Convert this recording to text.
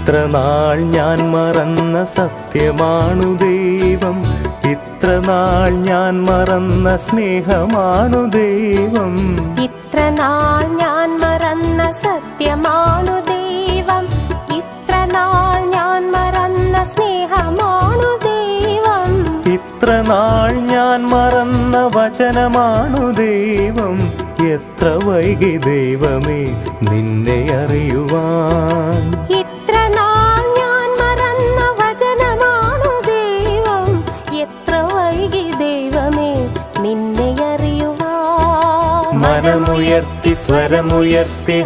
ഇത്ര നാൾ ഞാൻ മറന്ന സത്യമാണു ദൈവം, ഇത്ര നാൾ ഞാൻ മറന്ന സ്നേഹമാണു ദൈവം. ഇത്ര നാൾ ഞാൻ മറന്ന സത്യമാണു ദൈവം, ഇത്ര നാൾ ഞാൻ മറന്ന സ്നേഹമാണു ദൈവം. ഇത്ര നാൾ ഞാൻ മറന്ന വചനമാണു ദൈവം. എത്ര വൈകി ദൈവമേ നിന്നെ അറിയുവാൻ. ഇത്ര നാൾ ഞാൻ മറന്ന വചനമാണു ദൈവം, എത്ര വൈകി ദൈവമേ നിന്നെ അറിയുവാൻ. മനമുയർത്തി സ്വരമുയർത്തി